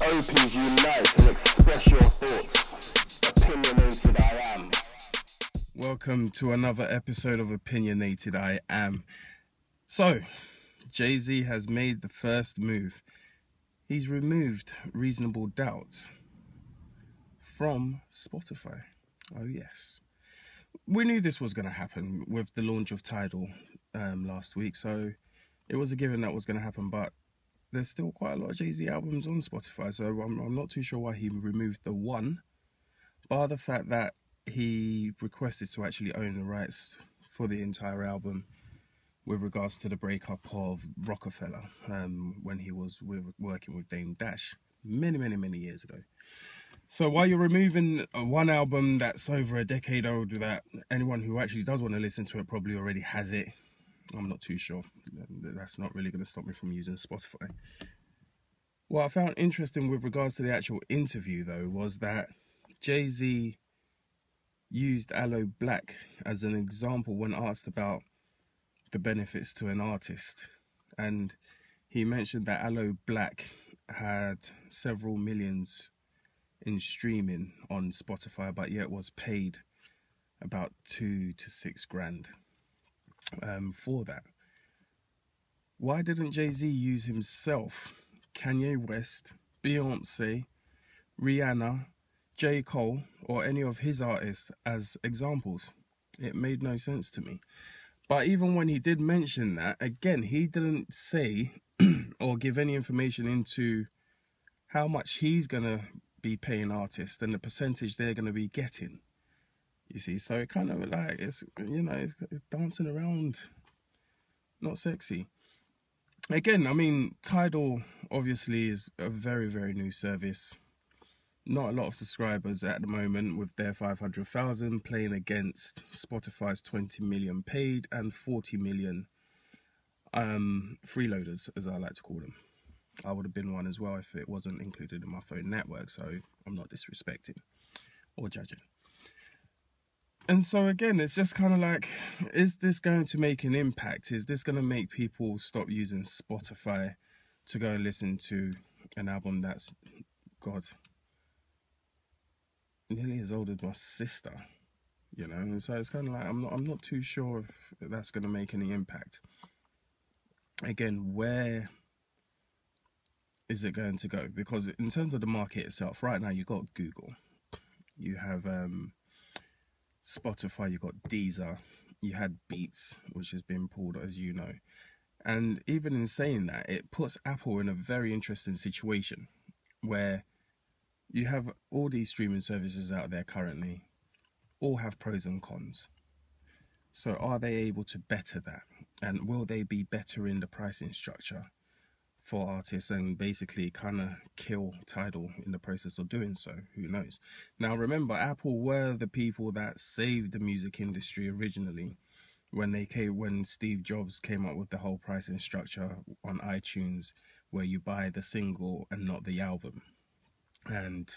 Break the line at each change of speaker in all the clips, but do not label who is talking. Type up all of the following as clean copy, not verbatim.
Opie's unite and express your thoughts. Opinionated I am.
Welcome to another episode of Opinionated I Am. So, Jay-Z has made the first move. He's removed Reasonable Doubt from Spotify. Oh yes. We knew this was going to happen with the launch of Tidal last week, so it was a given that was going to happen, but there's still quite a lot of Jay-Z albums on Spotify, so I'm not too sure why he removed the one, bar the fact that he requested to actually own the rights for the entire album with regards to the breakup of Rockefeller when he was working with Dame Dash many years ago. So while you're removing one album that's over a decade old, that anyone who actually does want to listen to it probably already has it, I'm not too sure. That's not really going to stop me from using Spotify. What I found interesting with regards to the actual interview, though, was that Jay-Z used Aloe Blacc as an example when asked about the benefits to an artist. And he mentioned that Aloe Blacc had several millions in streaming on Spotify, but yet was paid about $2,000 to $6,000 for that. Why didn't Jay-Z use himself, Kanye West, Beyonce, Rihanna, J. Cole, or any of his artists as examples? It made no sense to me. But even when he did mention that, again, he didn't say or give any information into how much he's going to be paying artists and the percentage they're going to be getting. You see, so it kind of like, it's dancing around, not sexy. Again, I mean, Tidal obviously is a very new service. Not a lot of subscribers at the moment, with their 500,000 playing against Spotify's 20 million paid and 40 million freeloaders, as I like to call them. I would have been one as well if it wasn't included in my phone network, so I'm not disrespecting or judging. And so again, it's just kind of like, is this going to make an impact? Is this going to make people stop using Spotify to go and listen to an album that's, God, nearly as old as my sister, you know? And so it's kind of like, I'm not too sure if that's going to make any impact. Again, where is it going to go? Because in terms of the market itself, right now you've got Google, you have Spotify, you got Deezer, you had Beats, which has been pulled, as you know. And even in saying that, it puts Apple in a very interesting situation where you have all these streaming services out there currently, all have pros and cons. So are they able to better that? And will they be better in the pricing structure for artists and basically kind of kill Tidal in the process of doing so? Who knows? Now remember, Apple were the people that saved the music industry originally when Steve Jobs came up with the whole pricing structure on iTunes, where you buy the single and not the album. And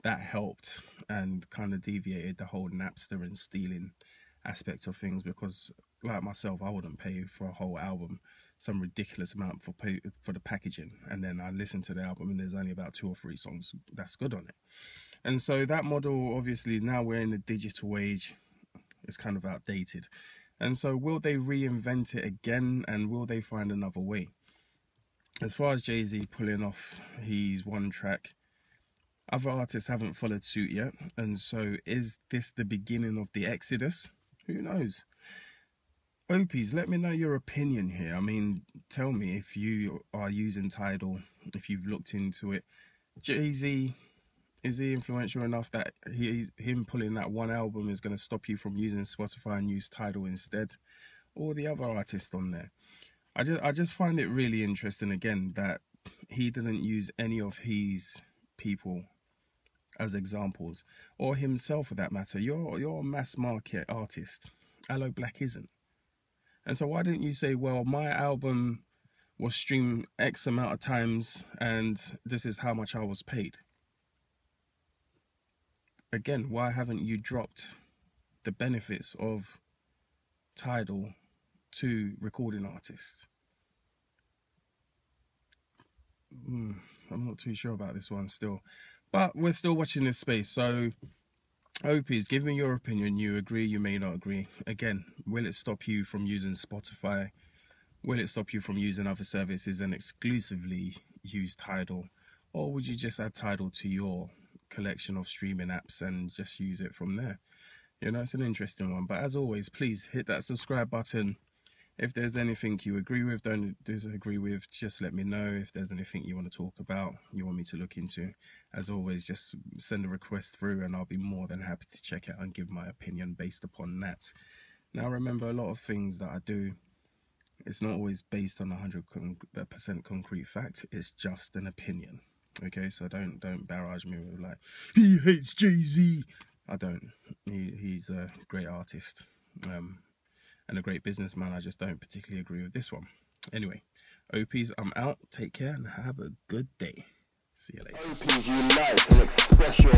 that helped and kind of deviated the whole Napster and stealing aspect of things, because like myself, I wouldn't pay for a whole album some ridiculous amount for the packaging, and then I listen to the album and there's only about 2 or 3 songs that's good on it. And so that model, obviously now we're in the digital age, it's kind of outdated. And so will they reinvent it again, and will they find another way? As far as Jay-Z pulling off his one track, other artists haven't followed suit yet. And so is this the beginning of the exodus? Who knows? Opies, let me know your opinion here. I mean, tell me if you are using Tidal, if you've looked into it. Jay-Z, is he influential enough that him pulling that one album is going to stop you from using Spotify and use Tidal instead? Or the other artists on there? I just find it really interesting, again, that he didn't use any of his people as examples, or himself for that matter. You're a mass market artist. Aloe Blacc isn't. And so why didn't you say, well, my album was streamed X amount of times and this is how much I was paid? Again, why haven't you dropped the benefits of Tidal to recording artists? I'm not too sure about this one still. But we're still watching this space. So, OPs, give me your opinion. You agree, you may not agree. Again, will it stop you from using Spotify? Will it stop you from using other services and exclusively use Tidal? Or would you just add Tidal to your collection of streaming apps and just use it from there? You know, it's an interesting one. But as always, please hit that subscribe button. If there's anything you agree with, don't disagree with, just let me know. If there's anything you want to talk about, you want me to look into, as always, just send a request through and I'll be more than happy to check it and give my opinion based upon that. Now, remember, a lot of things that I do, it's not always based on 100% concrete fact. It's just an opinion. Okay, so don't barrage me with like, he hates Jay-Z. I don't. He's a great artist. And a great businessman. I just don't particularly agree with this one. Anyway, OPs, I'm out. Take care and have a good day. See you later.
OPs unite and express your